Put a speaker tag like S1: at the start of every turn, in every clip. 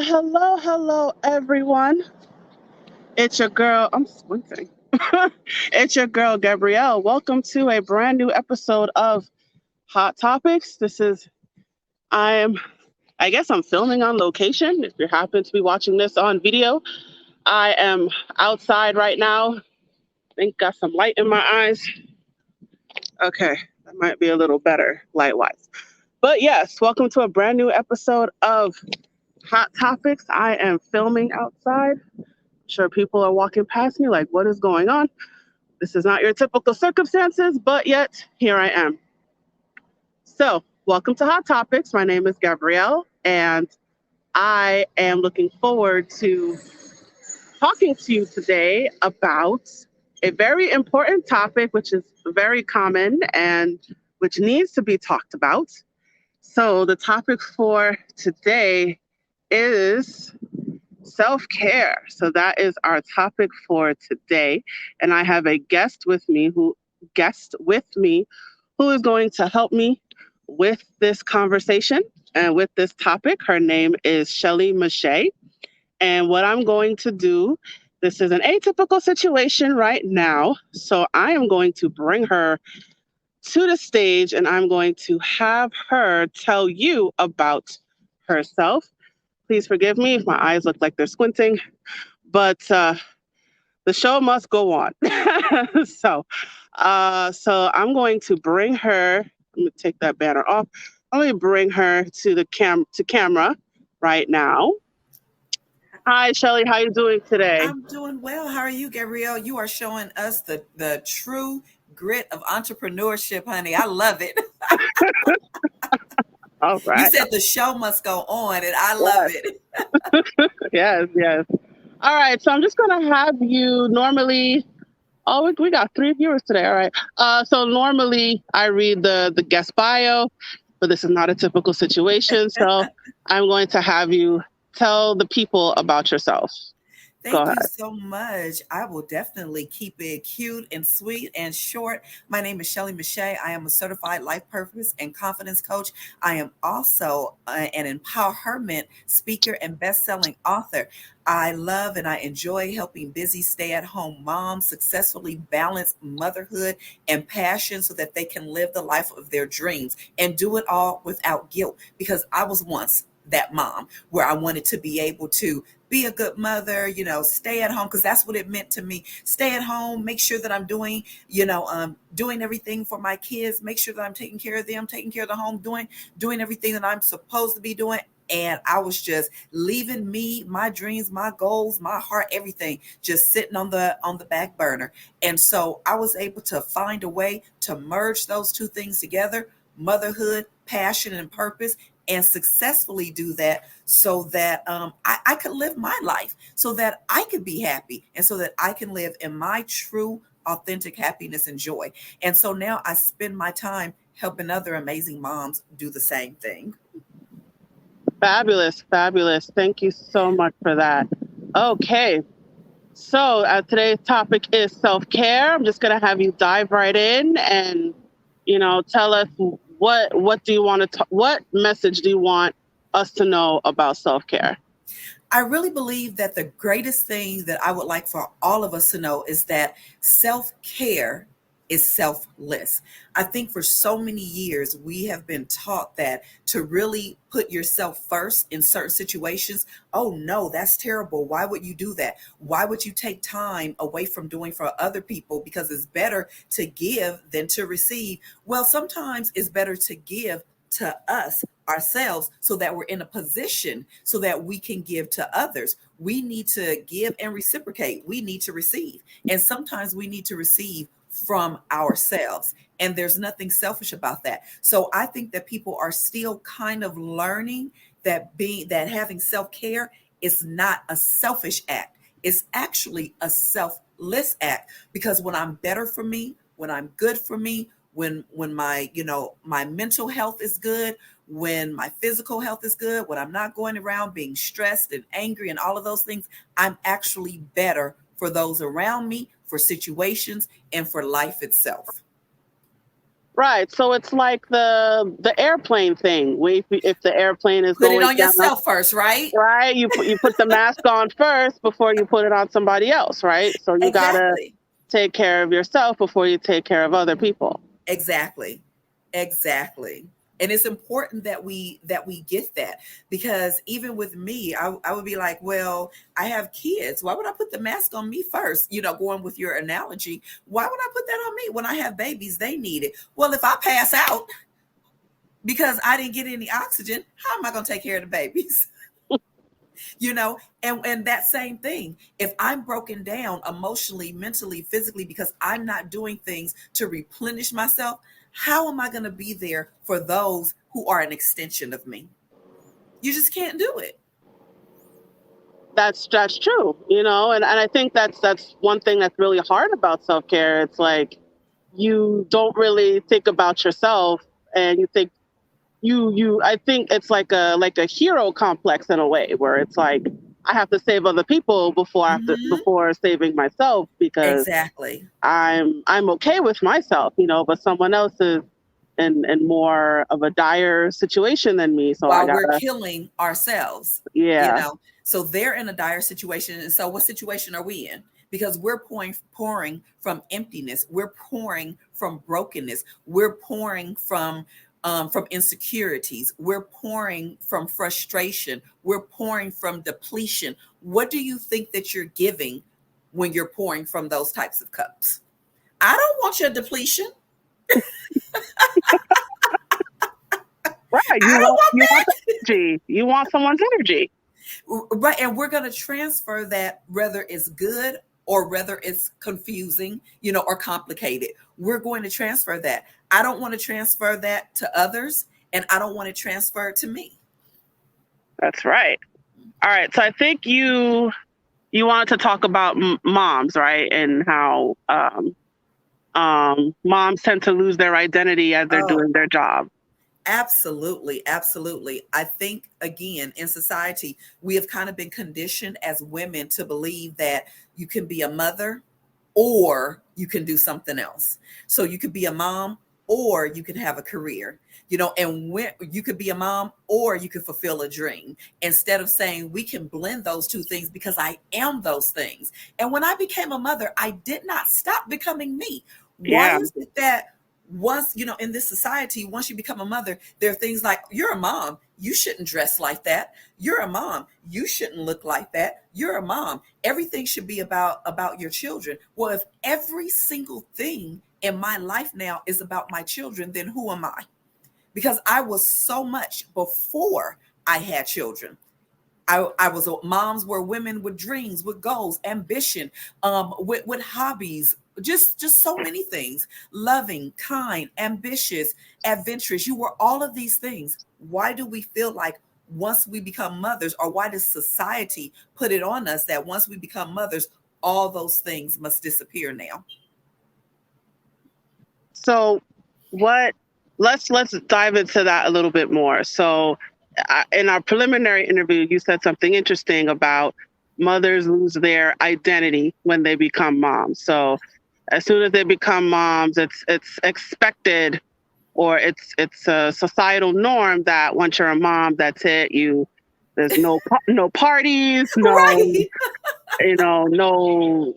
S1: Hello, everyone. It's your girl. I'm squinting. It's your girl, Gabrielle. Welcome to a brand new episode of Hot Topics. I guess I'm filming on location. If you happen to be watching this on video, I am outside right now. I think got some light in my eyes. Okay, that might be a little better light-wise. But yes, welcome to a brand new episode of Hot Topics. I am filming outside. I'm sure people are walking past me like, what is going on? This is not your typical circumstances, but yet here I am. So, welcome to Hot Topics. My name is Gabrielle, and I am looking forward to talking to you today about a very important topic, which is very common and which needs to be talked about. So, the topic for today is self-care. So that is our topic for today. And I have a guest with me who is going to help me with this conversation and with this topic. Her name is Shelley Meche'tte. And what I'm going to do, this is an atypical situation right now. So I am going to bring her to the stage and I'm going to have her tell you about herself. Please forgive me if my eyes look like they're squinting, but the show must go on. So I'm going to bring her. I'm going to take that banner off. I'm going to bring her to the camera right now. Hi, Shelley. How are you doing today?
S2: I'm doing well. How are you, Gabrielle? You are showing us the true grit of entrepreneurship, honey. I love it.
S1: All right.
S2: You said the show must go on, and I love it.
S1: Yes. All right. So I'm just going to have you normally. Oh, we got 3 viewers today. All right. So normally I read the guest bio, but this is not a typical situation. So I'm going to have you tell the people about yourself.
S2: Thank you so much. I will definitely keep it cute and sweet and short. My name is Shelley Meche'tte. I am a certified life purpose and confidence coach. I am also an EmpowHERment speaker and best-selling author. I love and I enjoy helping busy stay-at-home moms successfully balance motherhood and passion so that they can live the life of their dreams and do it all without guilt, because I was once that mom where I wanted to be able to be a good mother, stay at home, because that's what it meant to me. Stay at home, make sure that I'm doing, doing everything for my kids, make sure that I'm taking care of them, taking care of the home, doing everything that I'm supposed to be doing. And I was just leaving my dreams, my goals, my heart, everything just sitting on the back burner. And so I was able to find a way to merge those two things together, motherhood, passion, and purpose, and successfully do that so that I could live my life, so that I could be happy, and so that I can live in my true, authentic happiness and joy. And so now I spend my time helping other amazing moms do the same thing.
S1: Fabulous. Thank you so much for that. Okay. So today's topic is self-care. I'm just going to have you dive right in and, tell us what do you want to, what message do you want us to know about self-care?
S2: I really believe that the greatest thing that I would like for all of us to know is that self-care is selfless. I think for so many years, we have been taught that to really put yourself first in certain situations. Oh no, that's terrible. Why would you do that? Why would you take time away from doing for other people? Because it's better to give than to receive. Well, sometimes it's better to give to us ourselves so that we're in a position so that we can give to others. We need to give and reciprocate. We need to receive. And sometimes we need to receive from ourselves. And there's nothing selfish about that. So I think that people are still kind of learning that having self-care is not a selfish act. It's actually a selfless act, because when I'm better for me, when I'm good for me, when my mental health is good, when my physical health is good, when I'm not going around being stressed and angry and all of those things, I'm actually better for those around me, for situations, and for life itself.
S1: Right. So it's like the airplane thing. If the airplane is
S2: Put it
S1: going
S2: on
S1: down,
S2: yourself first, right?
S1: right? You put the mask on first before you put it on somebody else, right? So you gotta
S2: Exactly.
S1: take care of yourself before you take care of other people.
S2: Exactly. Exactly. And it's important that we get that, because even with me, I would be like, well, I have kids. Why would I put the mask on me first? Going with your analogy, why would I put that on me when I have babies? They need it. Well, if I pass out because I didn't get any oxygen, how am I going to take care of the babies? And that same thing, if I'm broken down emotionally, mentally, physically, because I'm not doing things to replenish myself, how am I going to be there for those who are an extension of me? You just can't do it.
S1: That's true, and I think that's one thing that's really hard about self-care. It's like you don't really think about yourself, and you think I think it's like a hero complex in a way, where it's like I have to save other people before saving myself, because
S2: exactly
S1: I'm okay with myself, but someone else is in more of a dire situation than me. So
S2: while we're killing ourselves.
S1: Yeah.
S2: So they're in a dire situation. And so what situation are we in? Because we're pouring from emptiness. We're pouring from brokenness. We're pouring from insecurities. We're pouring from frustration. We're pouring from depletion. What do you think that you're giving when you're pouring from those types of cups? I don't want your depletion.
S1: Right. You want energy. You want someone's energy.
S2: Right. And we're going to transfer that, whether it's good or whether it's confusing, or complicated. We're going to transfer that. I don't want to transfer that to others, and I don't want to transfer it to me.
S1: That's right. All right. So I think you wanted to talk about moms, right? And how moms tend to lose their identity as they're doing their job.
S2: Absolutely. Absolutely. I think, again, in society, we have kind of been conditioned as women to believe that you can be a mother or you can do something else. So you could be a mom or you can have a career, and when you could be a mom or you could fulfill a dream, instead of saying we can blend those two things, because I am those things. And when I became a mother, I did not stop becoming me. Why is it that once, in this society, once you become a mother, there are things like, you're a mom, you shouldn't dress like that. You're a mom, you shouldn't look like that. You're a mom. Everything should be about your children. Well, if every single thing in my life now is about my children, then who am I? Because I was so much before I had children. I was moms were women with dreams, with goals, ambition, with hobbies, just so many things. Loving, kind, ambitious, adventurous. You were all of these things. Why do we feel like once we become mothers, or why does society put it on us that once we become mothers, all those things must disappear now?
S1: So let's dive into that a little bit more. So in our preliminary interview, you said something interesting about mothers lose their identity when they become moms. So as soon as they become moms, it's expected, or it's a societal norm that once you're a mom, that's it. There's no parties, no,
S2: right.
S1: no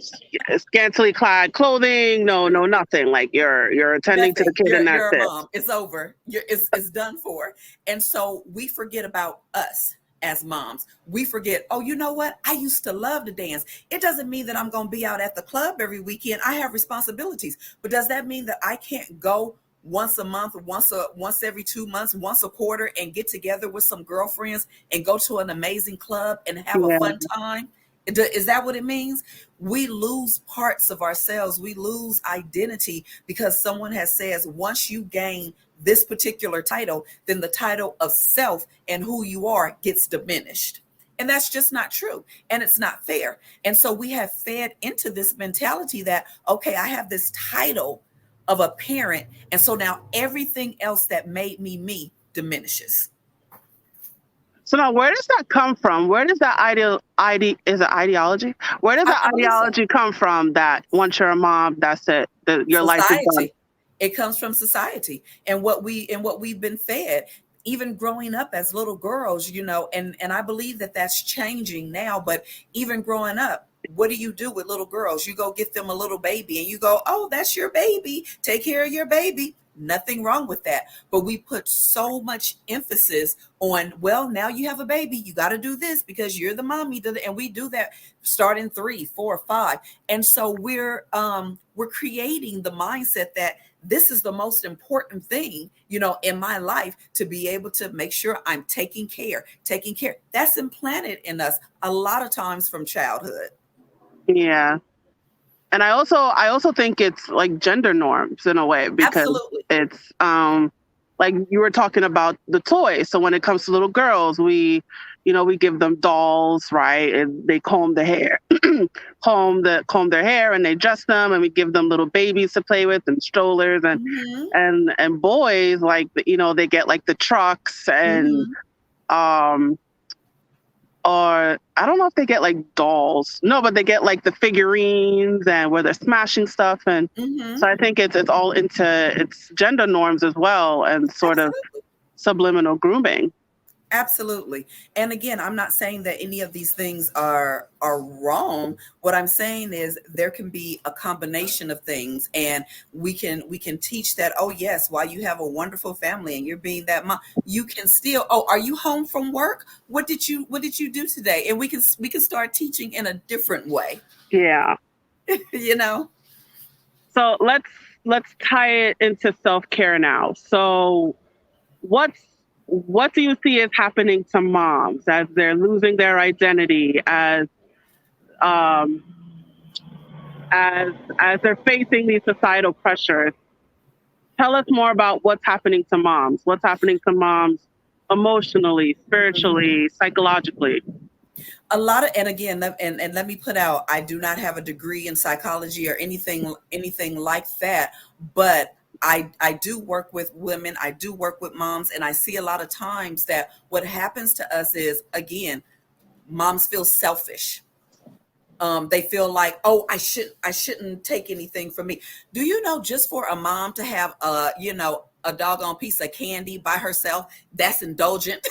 S1: scantily clad clothing, no nothing. Like you're attending to the kid, and that's
S2: you're a
S1: it.
S2: mom. It's over. It's done for. And so we forget about us as moms. We forget, oh, you know what? I used to love to dance. It doesn't mean that I'm going to be out at the club every weekend. I have responsibilities. But does that mean that I can't go once a month, once every 2 months, once a quarter, and get together with some girlfriends and go to an amazing club and have a fun time? Is that what it means? We lose parts of ourselves. We lose identity because someone has says, once you gain this particular title, then the title of self and who you are gets diminished. And that's just not true. And it's not fair. And so we have fed into this mentality that, okay, I have this title of a parent. And so now everything else that made me diminishes.
S1: So now, where does that come from? Where does that is it ideology? Where does that ideology come from that once you're a mom, that's it, your life is done?
S2: It comes from society and what we've been fed, even growing up as little girls, and I believe that that's changing now. But even growing up, what do you do with little girls? You go get them a little baby and you go, oh, that's your baby. Take care of your baby. Nothing wrong with that. But we put so much emphasis on, well, now you have a baby, you got to do this because you're the mommy. And we do that starting 3, 4, 5. And so we're creating the mindset that this is the most important thing, in my life, to be able to make sure I'm taking care. That's implanted in us a lot of times from childhood.
S1: Yeah. And I also think it's like gender norms in a way, because
S2: Absolutely.
S1: it's like you were talking about the toys. So when it comes to little girls, we give them dolls, right? And they comb their hair, comb their hair, and they dress them, and we give them little babies to play with and strollers, and and boys, like, they get like the trucks and or I don't know if they get like dolls. No, but they get like the figurines and where they're smashing stuff. And so I think it's all it's gender norms as well, and sort of subliminal grooming.
S2: Absolutely. And again, I'm not saying that any of these things are wrong. What I'm saying is there can be a combination of things, and we can teach that, oh yes, while you have a wonderful family and you're being that mom, you can still, oh, are you home from work? What did you do today? And we can start teaching in a different way.
S1: Yeah. So let's tie it into self-care now. So what do you see is happening to moms as they're losing their identity, as they're facing these societal pressures? Tell us more about what's happening to moms. What's happening to moms emotionally, spiritually, psychologically?
S2: A lot of, and again, and let me put out, I do not have a degree in psychology or anything like that, but I do work with women, I do work with moms, and I see a lot of times that what happens to us is, again, moms feel selfish. They feel like, oh, I shouldn't take anything from me. Do you know, just for a mom to have a doggone piece of candy by herself, that's indulgent.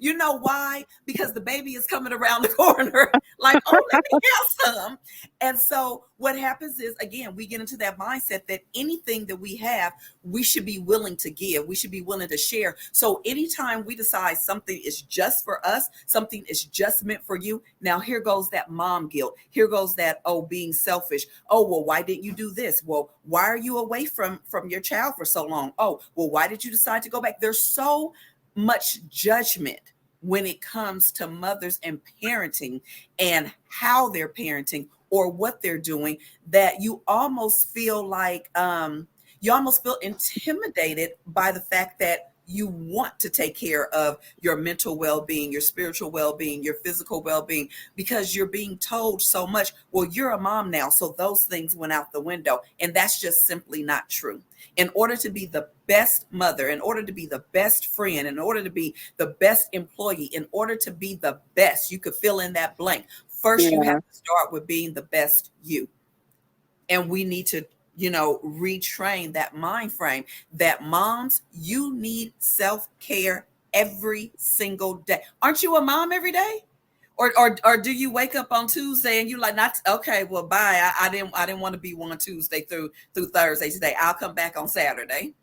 S2: You know why? Because the baby is coming around the corner like, oh, let me have some. And so what happens is, again, we get into that mindset that anything that we have, we should be willing to give. We should be willing to share. So anytime we decide something is just for us, something is just meant for you, now here goes that mom guilt. Here goes that, oh, being selfish. Oh, well, why didn't you do this? Well, why are you away from your child for so long? Oh, well, why did you decide to go back? There's so much judgment when it comes to mothers and parenting and how they're parenting or what they're doing, that you almost feel like intimidated by the fact that you want to take care of your mental well-being, your spiritual well-being, your physical well-being, because you're being told so much, well, you're a mom now, so those things went out the window. And that's just simply not true. In order to be the best mother, in order to be the best friend, in order to be the best employee, in order to be the best, you could fill in that blank. First, you have to start with being the best you. And we need to retrain that mind frame that moms, you need self-care every single day. Aren't you a mom every day? Or do you wake up on Tuesday and you like, not okay, well, bye. I didn't want to be one Tuesday through Thursday today. I'll come back on Saturday.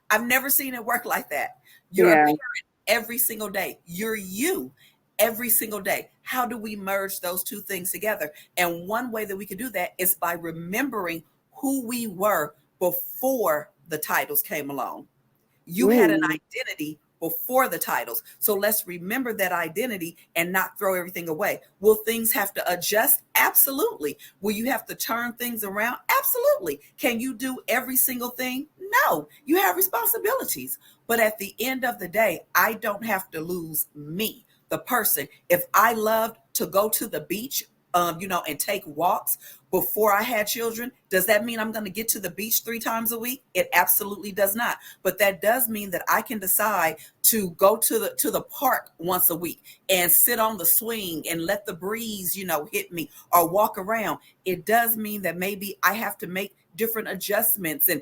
S2: I've never seen it work like that. You're a parent every single day. You're you every single day. How do we merge those two things together? And one way that we can do that is by remembering who we were before the titles came along. You had an identity before the titles. So let's remember that identity and not throw everything away. Will things have to adjust? Absolutely. Will you have to turn things around? Absolutely. Can you do every single thing? No, you have responsibilities. But at the end of the day, I don't have to lose me, the person. If I loved to go to the beach, and take walks before I had children, does that mean I'm going to get to the beach 3 times a week? It absolutely does not. But that does mean that I can decide to go to the park once a week and sit on the swing and let the breeze, hit me, or walk around. It does mean that maybe I have to make different adjustments and,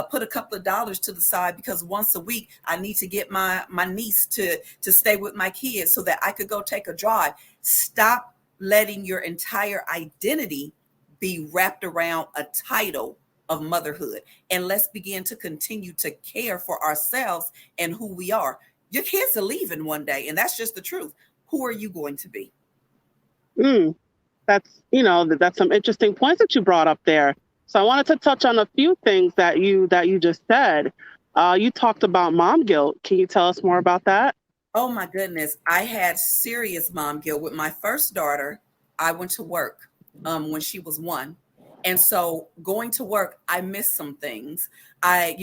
S2: put a couple of dollars to the side, because once a week I need to get my niece to stay with my kids so that I could go take a drive. Stop letting your entire identity be wrapped around a title of motherhood, and let's begin to continue to care for ourselves and who we are. Your kids are leaving one day, and that's just the truth. Who are you going to be?
S1: That's some interesting points that you brought up there. So I wanted to touch on a few things that you just said. You talked about mom guilt. Can you tell us more about that?
S2: Oh my goodness. I had serious mom guilt. With my first daughter, I went to work when she was 1. And so going to work, I missed some things. I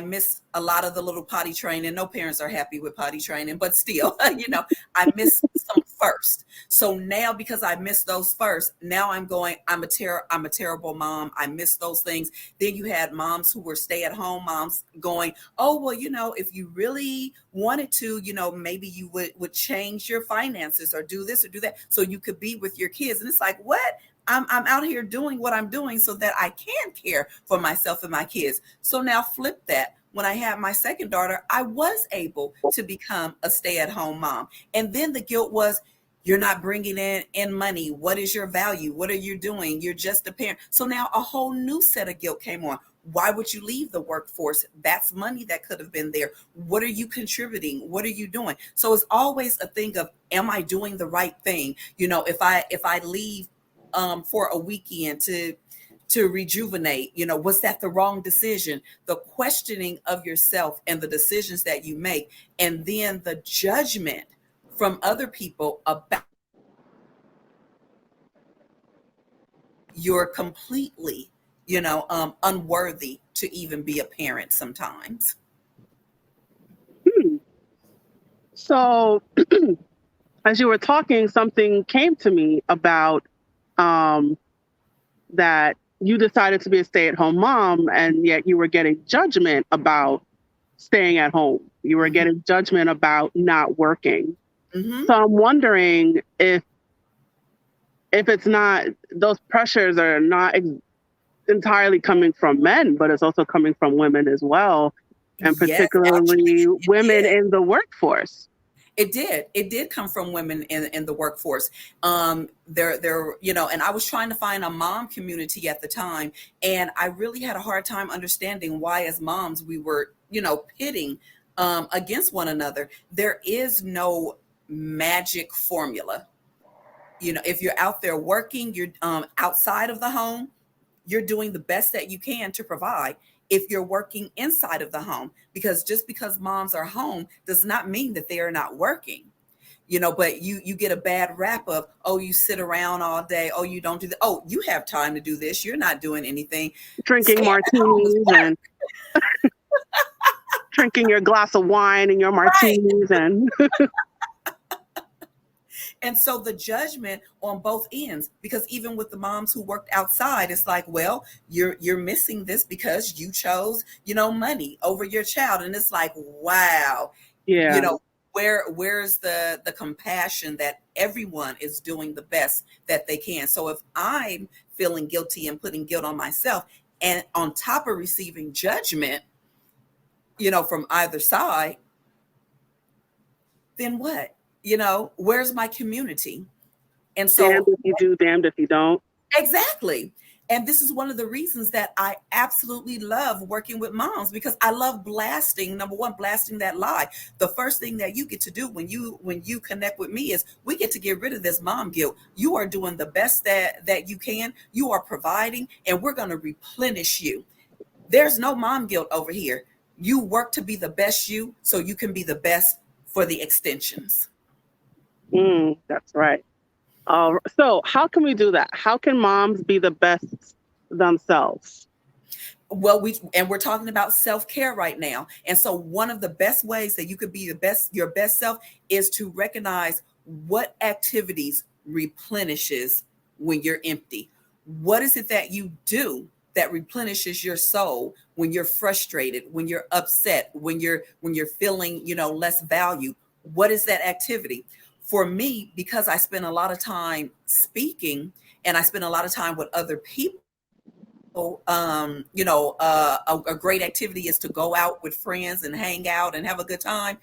S2: miss a lot of the little potty training. No parents are happy with potty training, but still, I missed some first. So now, because I missed those first, now I'm a terrible mom. I missed those things. Then you had moms who were stay-at-home moms going, oh, well, if you really wanted to, maybe you would change your finances or do this or do that so you could be with your kids. And it's like, what? I'm out here doing what I'm doing so that I can care for myself and my kids. So now flip that. When I had my second daughter, I was able to become a stay-at-home mom. And then the guilt was, you're not bringing in money. What is your value? What are you doing? You're just a parent. So now a whole new set of guilt came on. Why would you leave the workforce? That's money that could have been there. What are you contributing? What are you doing? So it's always a thing of, am I doing the right thing? If I leave for a weekend to rejuvenate, was that the wrong decision? The questioning of yourself and the decisions that you make, and then the judgment from other people about you're completely, unworthy to even be a parent sometimes.
S1: So as you were talking, something came to me about that you decided to be a stay-at-home mom, and yet you were getting judgment about staying at home. You were getting judgment about not working. So I'm wondering if it's not, those pressures are not entirely coming from men, but it's also coming from women as well, and particularly women in the workforce.
S2: It did come from women in the workforce. There, and I was trying to find a mom community at the time, and I really had a hard time understanding why, as moms, we were, pitting against one another. There is no magic formula. If you're out there working, you're outside of the home, you're doing the best that you can to provide. If you're working inside of the home, because just because moms are home does not mean that they are not working, but you get a bad rap of, oh, you sit around all day. Oh, you don't do that. Oh, you have time to do this. You're not doing anything.
S1: Drinking martinis and drinking your glass of wine and your martinis. Right. And
S2: And so the judgment on both ends, because even with the moms who worked outside, it's like, well, you're missing this because you chose, money over your child. And it's like, wow, where's the compassion that everyone is doing the best that they can? So if I'm feeling guilty and putting guilt on myself, and on top of receiving judgment, from either side, then what? Where's my community? And so,
S1: damned if you do, damned if you don't.
S2: Exactly. And this is one of the reasons that I absolutely love working with moms, because I love blasting that lie. The first thing that you get to do when you connect with me is we get to get rid of this mom guilt. You are doing the best that you can. You are providing, and we're going to replenish you. There's no mom guilt over here. You work to be the best you so you can be the best for the extensions.
S1: That's right. So how can we do that? How can moms be the best themselves?
S2: Well, we're talking about self-care right now. And so one of the best ways that you could be your best self is to recognize what activities replenishes when you're empty. What is it that you do that replenishes your soul when you're frustrated, when you're upset, when you're feeling, less value? What is that activity? For me, because I spend a lot of time speaking and I spend a lot of time with other people, a great activity is to go out with friends and hang out and have a good time.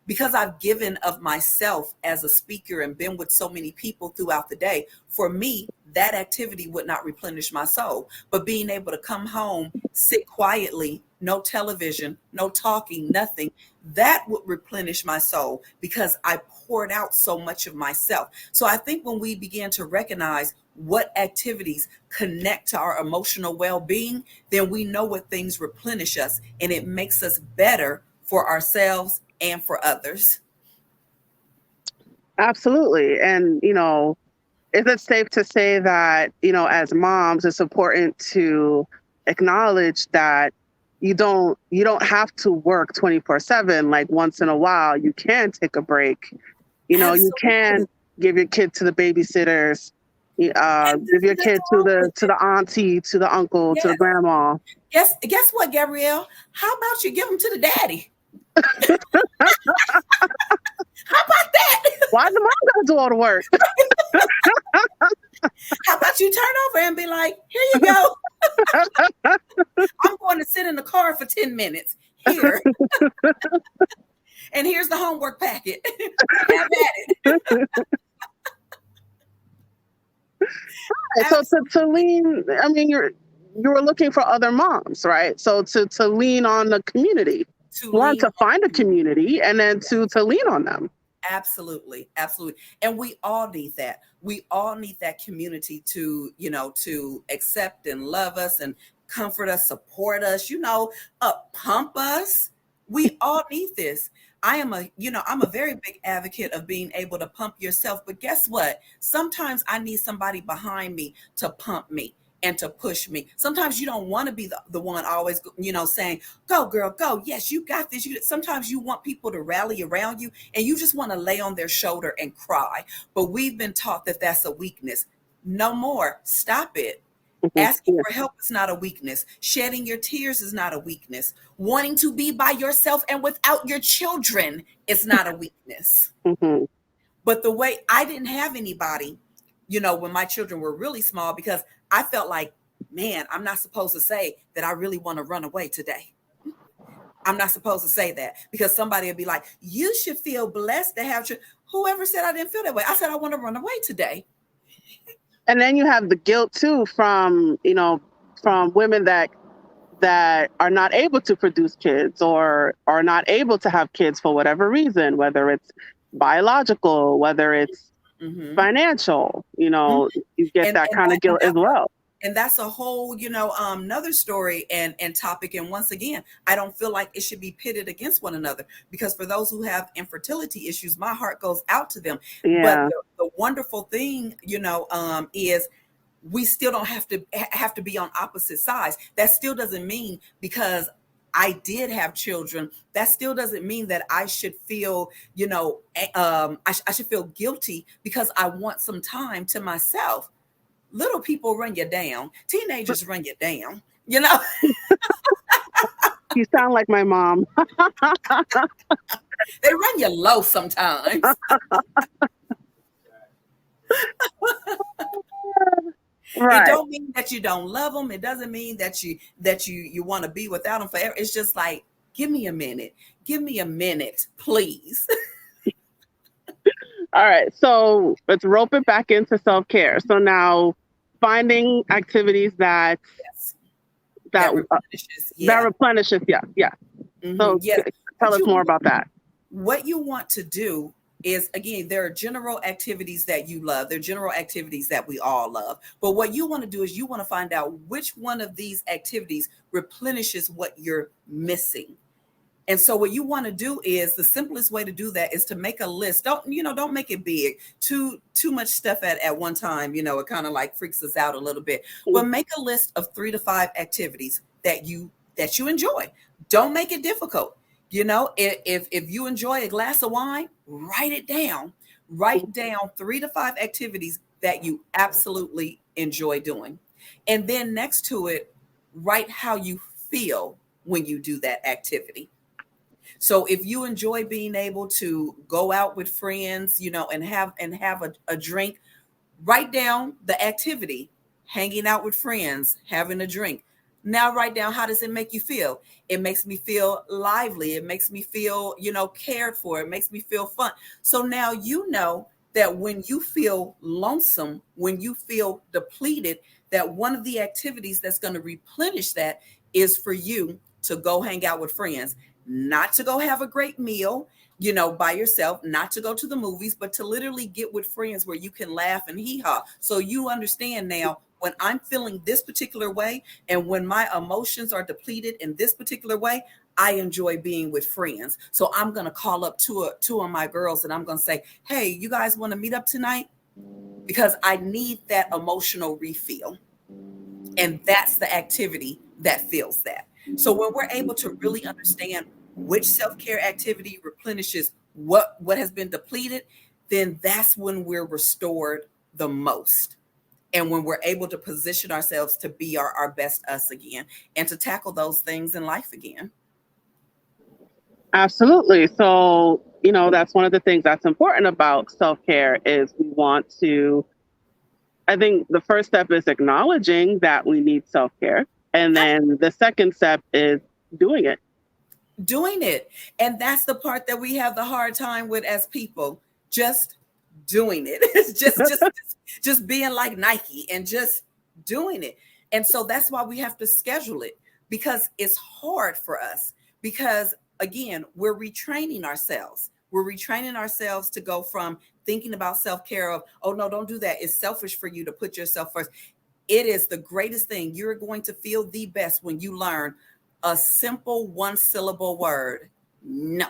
S2: Because I've given of myself as a speaker and been with so many people throughout the day, for me, that activity would not replenish my soul. But being able to come home, sit quietly, no television, no talking, nothing, that would replenish my soul because I poured out so much of myself. So I think when we begin to recognize what activities connect to our emotional well-being, then we know what things replenish us, and it makes us better for ourselves and for others.
S1: Absolutely. And, is it safe to say that, as moms, it's important to acknowledge that you don't have to work 24/7. Like once in a while, you can take a break.
S2: Absolutely.
S1: You can give your kid to the babysitters, give your kid to the auntie, to the uncle, to the grandma.
S2: Guess what, Gabrielle? How about you give them to the daddy? How about that?
S1: Why the mom gotta do all the work?
S2: How about you turn over and be like, here you go. I'm going to sit in the car for 10 minutes here. And here's the homework packet. Have at it.
S1: So to lean, I mean, you were looking for other moms, right? So to lean on the community. To find a community and then to lean on them.
S2: Absolutely. And we all need that. We all need that community to, to accept and love us and comfort us, support us, pump us. We all need this. I'm a very big advocate of being able to pump yourself. But guess what? Sometimes I need somebody behind me to pump me and to push me. Sometimes you don't want to be the one always, saying, go girl, go. Yes, you got this. Sometimes you want people to rally around you and you just want to lay on their shoulder and cry. But we've been taught that that's a weakness. No more. Stop it. Asking for help is not a weakness. Shedding your tears is not a weakness. Wanting to be by yourself and without your children is not a weakness. But the way I didn't have anybody, when my children were really small, because I felt like, man, I'm not supposed to say that I really want to run away today. I'm not supposed to say that because somebody would be like, you should feel blessed to have children. Whoever said I didn't feel that way? I said, I want to run away today.
S1: And then you have the guilt too from women that are not able to produce kids or are not able to have kids for whatever reason, whether it's biological, whether it's financial, you get that kind of guilt as well.
S2: And that's a whole, another story and topic. And once again, I don't feel like it should be pitted against one another, because for those who have infertility issues, my heart goes out to them.
S1: Yeah.
S2: But the wonderful thing, is we still don't have to be on opposite sides. That still doesn't mean because I did have children, that still doesn't mean that I should feel, I should feel guilty because I want some time to myself. Little people run you down. Teenagers run you down, You
S1: sound like my mom.
S2: They run you low sometimes. Right. It don't mean that you don't love them. It doesn't mean that you want to be without them forever. It's just like, give me a minute, please.
S1: All right, so let's rope it back into self-care. So now, finding activities that replenishes. Yeah. So tell us more about that.
S2: What you want to do is, again, there are general activities that you love. There are general activities that we all love. But what you want to do is you want to find out which one of these activities replenishes what you're missing. And so what you want to do is, the simplest way to do that is to make a list. Don't make it big. Too much stuff at one time, it kind of like freaks us out a little bit. But make a list of 3 to 5 activities that you enjoy. Don't make it difficult. If you enjoy a glass of wine, write it down. Write down 3 to 5 activities that you absolutely enjoy doing. And then next to it, write how you feel when you do that activity. So if you enjoy being able to go out with friends, and have a drink, write down the activity, hanging out with friends, having a drink. Now write down, how does it make you feel? It makes me feel lively. It makes me feel, cared for. It makes me feel fun. So now you know that when you feel lonesome, when you feel depleted, that one of the activities that's going to replenish that is for you to go hang out with friends, not to go have a great meal, by yourself, not to go to the movies, but to literally get with friends where you can laugh and hee-haw. So you understand now, when I'm feeling this particular way and when my emotions are depleted in this particular way, I enjoy being with friends. So I'm going to call up two of my girls and I'm going to say, hey, you guys want to meet up tonight? Because I need that emotional refill. And that's the activity that fills that. So when we're able to really understand which self-care activity replenishes what has been depleted, then that's when we're restored the most. And when we're able to position ourselves to be our best us again and to tackle those things in life again.
S1: Absolutely. So, that's one of the things that's important about self-care is I think the first step is acknowledging that we need self-care. And then the second step is doing it.
S2: And that's the part that we have the hard time with as people, just doing it. It's just being like Nike and just doing it. And so that's why we have to schedule it, because it's hard for us, because again, we're retraining ourselves. We're retraining ourselves to go from thinking about self-care of, oh no, don't do that. It's selfish for you to put yourself first. It is the greatest thing. You're going to feel the best when you learn a simple one-syllable word. No.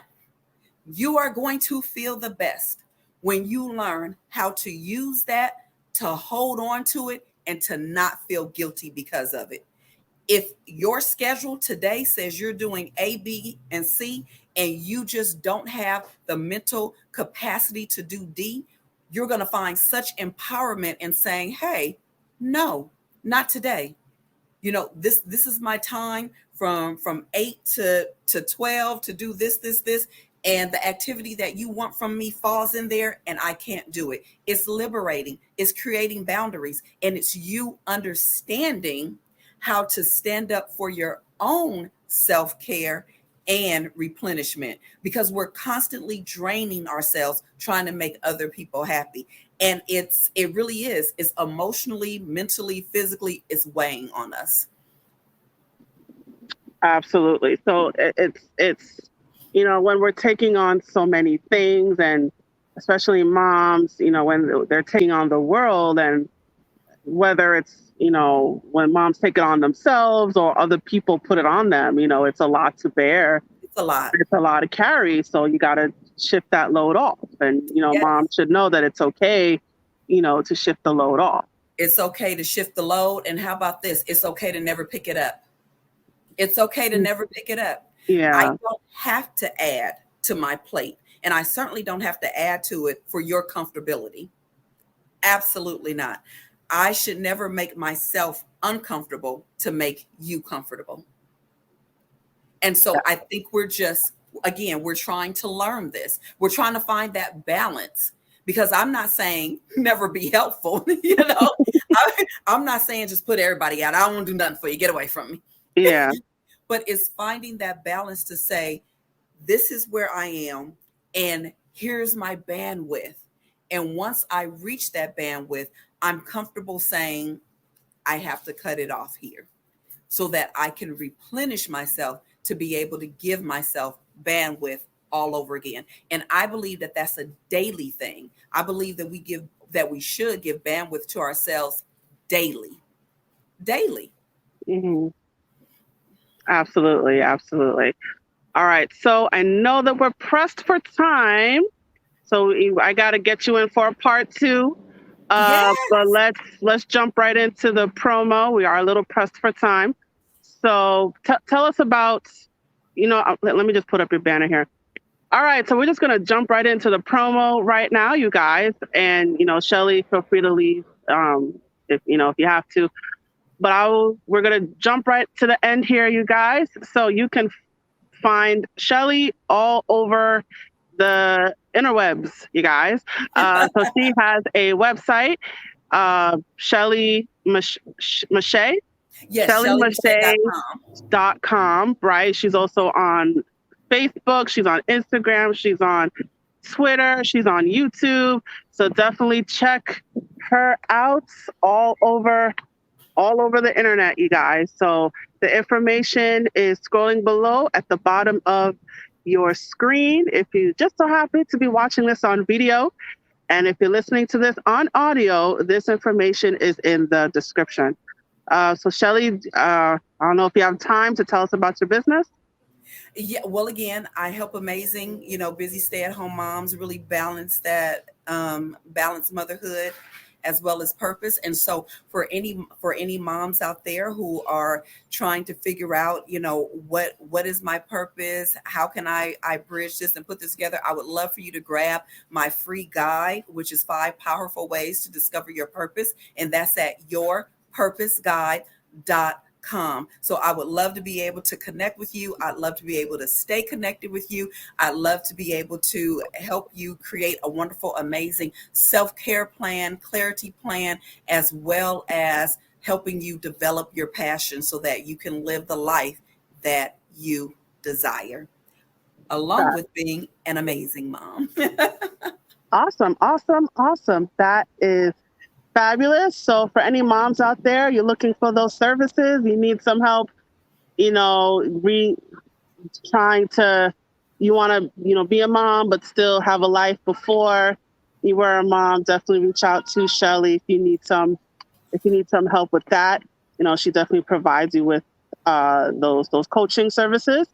S2: You are going to feel the best when you learn how to use that, to hold on to it, and to not feel guilty because of it. If your schedule today says you're doing A, B, and C, and you just don't have the mental capacity to do D, you're going to find such empowerment in saying, hey, no, not today. This is my time from 8 to 12 to do this, and the activity that you want from me falls in there and I can't do it. It's liberating. It's creating boundaries. And it's you understanding how to stand up for your own self-care and replenishment, because we're constantly draining ourselves trying to make other people happy. And it really is. It's emotionally, mentally, physically, it's weighing on us.
S1: Absolutely. So it's when we're taking on so many things, and especially moms, when they're taking on the world, and whether it's, when moms take it on themselves or other people put it on them, it's a lot to bear.
S2: It's a lot.
S1: It's a lot to carry. So you got to shift that load off. And, yes. Mom should know that it's okay, to shift the load off.
S2: It's okay to shift the load. And how about this? It's okay to never pick it up. It's okay to never pick it up.
S1: Yeah.
S2: I don't have to add to my plate. And I certainly don't have to add to it for your comfortability. Absolutely not. I should never make myself uncomfortable to make you comfortable. And so I think we're trying to learn this. We're trying to find that balance, because I'm not saying never be helpful. I'm not saying just put everybody out. I don't want to do nothing for you. Get away from me.
S1: Yeah.
S2: But it's finding that balance to say, this is where I am and here's my bandwidth. And once I reach that bandwidth, I'm comfortable saying I have to cut it off here so that I can replenish myself to be able to give myself bandwidth all over again. And I believe that that's a daily thing. I believe that we should give bandwidth to ourselves daily.
S1: Mm-hmm. Absolutely. All right. So I know that we're pressed for time. So I got to get you in for a part 2.
S2: Yes.
S1: But let's jump right into the promo. We are a little pressed for time. So tell us about, let me just put up your banner here. All right. So we're just going to jump right into the promo right now, you guys. And, Shelley, feel free to leave if you have to. But we're going to jump right to the end here, you guys. So you can find Shelley all over the interwebs, you guys. So she has a website, Shelley Meche'tte.
S2: Yes,
S1: ShelleyMeche'tte.com, right? She's also on Facebook. She's on Instagram. She's on Twitter. She's on YouTube. So definitely check her out all over the internet, you guys. So the information is scrolling below at the bottom of your screen. If you just so happen to be watching this on video, and if you're listening to this on audio, this information is in the description. So Shelley, I don't know if you have time to tell us about your business.
S2: Yeah, well, again, I help amazing, busy stay-at-home moms really balance that, balance motherhood as well as purpose. And so for any moms out there who are trying to figure out, what is my purpose? How can I bridge this and put this together? I would love for you to grab my free guide, which is 5 powerful ways to discover your purpose. And that's at yourpurposeguide.com. So I would love to be able to connect with you. I'd love to be able to stay connected with you. I'd love to be able to help you create a wonderful, amazing self-care plan, clarity plan, as well as helping you develop your passion so that you can live the life that you desire, along with being an amazing mom.
S1: Awesome. That is fabulous. So for any moms out there, you're looking for those services, you need some help, you want to, be a mom, but still have a life before you were a mom, definitely reach out to Shelley if you need some help with that. She definitely provides you with those coaching services.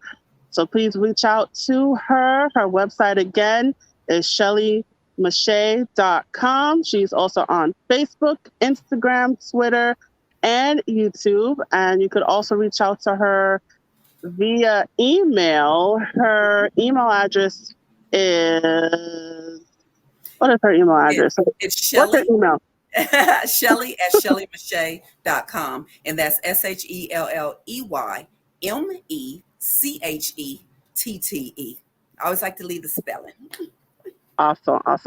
S1: So please reach out to her. Her website again is ShelleyMeche'tte.com. She's also on Facebook, Instagram, Twitter, and YouTube. And you could also reach out to her via email. Her email address is... What is her email address?
S2: It's Shelley.
S1: What's her email?
S2: Shelley at ShelleyMeche'tte.com. And that's ShelleyMeche'tte. I always like to leave the spelling.
S1: Awesome. All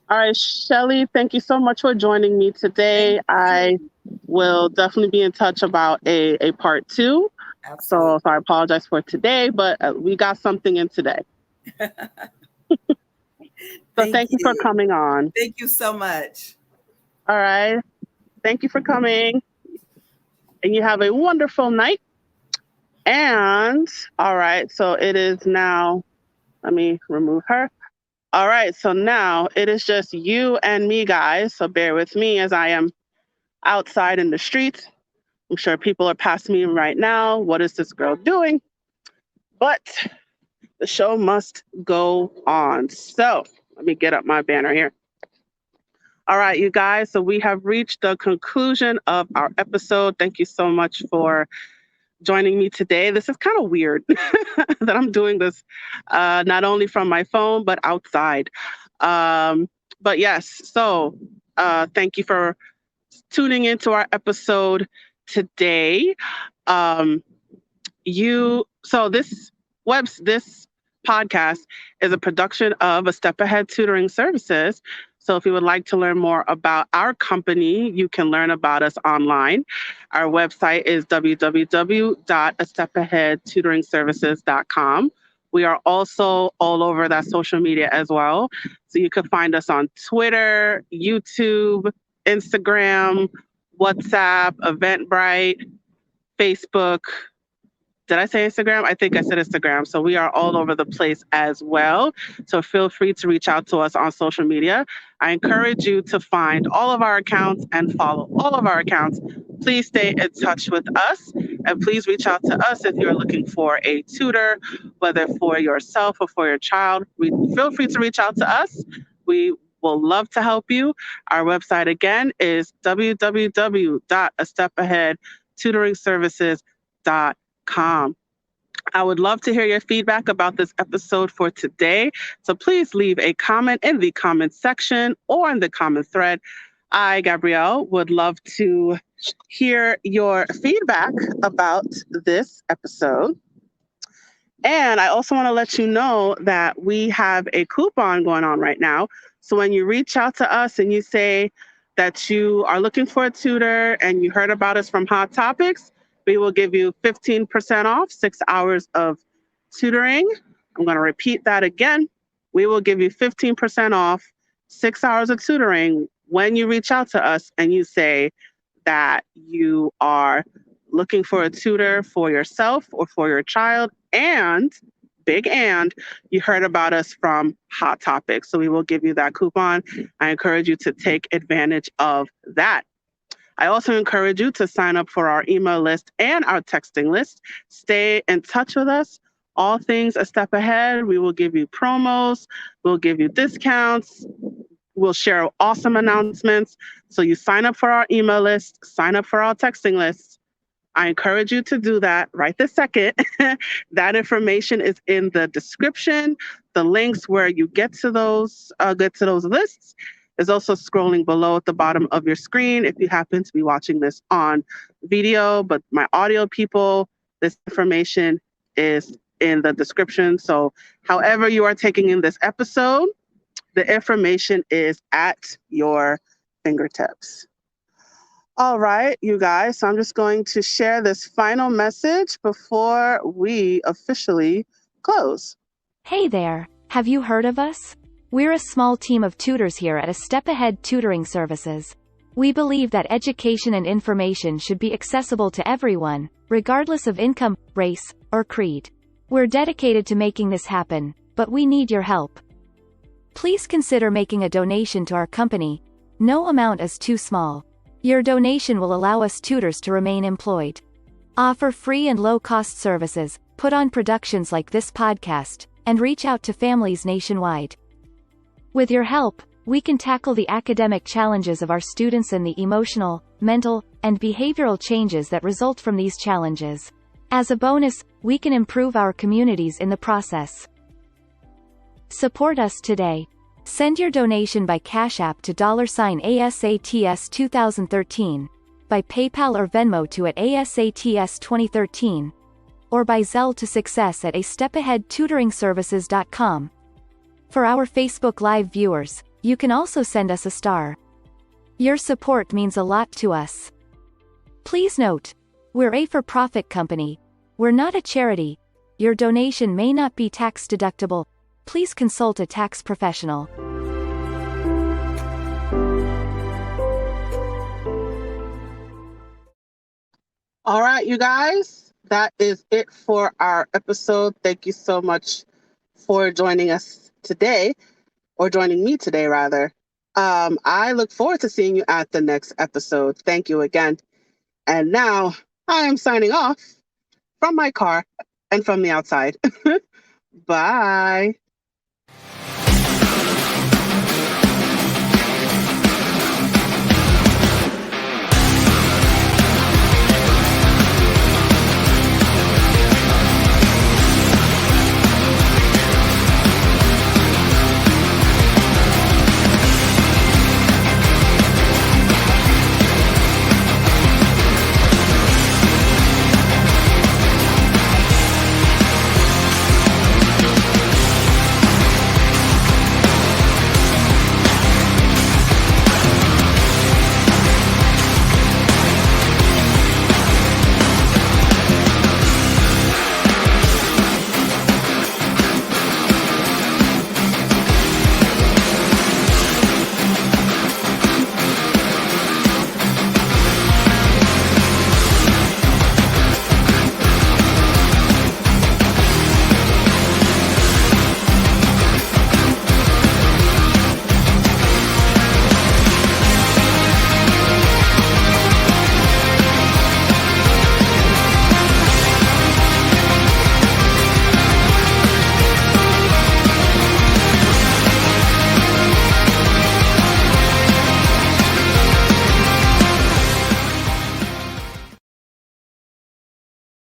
S1: right, Shelley, thank you so much for joining me today. I will definitely be in touch about a part 2. Absolutely. So I apologize for today, but we got something in today. Thank you for coming on.
S2: Thank you so much.
S1: All right. Thank you for coming. And you have a wonderful night. And all right, so it is now, let me remove her. All right, so now it is just you and me, guys. So bear with me as I am outside in the streets. I'm sure people are passing me right now. What is this girl doing? But the show must go on. So let me get up my banner here. All right, you guys. So we have reached the conclusion of our episode. Thank you so much for joining me today. This is kind of weird that I'm doing this not only from my phone, but outside. But yes, so thank you for tuning into our episode today. This podcast is a production of A Step Ahead Tutoring Services. So if you would like to learn more about our company, you can learn about us online. Our website is www.astepAheadtutoringservices.com. We are also all over that social media as well. So you can find us on Twitter, YouTube, Instagram, WhatsApp, Eventbrite, Facebook. Did I say Instagram? I think I said Instagram. So we are all over the place as well. So feel free to reach out to us on social media. I encourage you to find all of our accounts and follow all of our accounts. Please stay in touch with us and please reach out to us if you're looking for a tutor, whether for yourself or for your child. Feel free to reach out to us. We will love to help you. Our website again is www.astepaheadtutoringservices.com. I would love to hear your feedback about this episode for today. So please leave a comment in the comment section or in the comment thread. I, Gabrielle, would love to hear your feedback about this episode. And I also want to let you know that we have a coupon going on right now. So when you reach out to us and you say that you are looking for a tutor and you heard about us from Hot Topics, we will give you 15% off 6 hours of tutoring. I'm going to repeat that again. We will give you 15% off 6 hours of tutoring when you reach out to us and you say that you are looking for a tutor for yourself or for your child, and you heard about us from Hot Topics. So we will give you that coupon. I encourage you to take advantage of that. I also encourage you to sign up for our email list and our texting list. Stay in touch with us. All things a step ahead. We will give you promos. We'll give you discounts. We'll share awesome announcements. So you sign up for our email list, sign up for our texting list. I encourage you to do that right this second. That information is in the description. The links where you get to those lists is also scrolling below at the bottom of your screen if you happen to be watching this on video. But my audio people, this information is in the description. So however you are taking in this episode, the information is at your fingertips. All right, you guys, so I'm just going to share this final message before we officially close.
S3: Hey there, have you heard of us? We're a small team of tutors here at A Step Ahead Tutoring Services. We believe that education and information should be accessible to everyone, regardless of income, race, or creed. We're dedicated to making this happen, but we need your help. Please consider making a donation to our company. No amount is too small. Your donation will allow us tutors to remain employed. Offer free and low-cost services, put on productions like this podcast, and reach out to families nationwide. With your help, we can tackle the academic challenges of our students and the emotional, mental, and behavioral changes that result from these challenges. As a bonus, we can improve our communities in the process. Support us today. Send your donation by Cash App to $ASATS2013, by PayPal or Venmo to @ASATS2013, or by Zelle to success@astepAheadTutoringServices.com. For our Facebook Live viewers, you can also send us a star. Your support means a lot to us. Please note, we're a for-profit company. We're not a charity. Your donation may not be tax deductible. Please consult a tax professional.
S1: All right, you guys, that is it for our episode. Thank you so much for joining us today, or joining me today, rather. I look forward to seeing you at the next episode. Thank you again. And now I am signing off from my car and from the outside. Bye.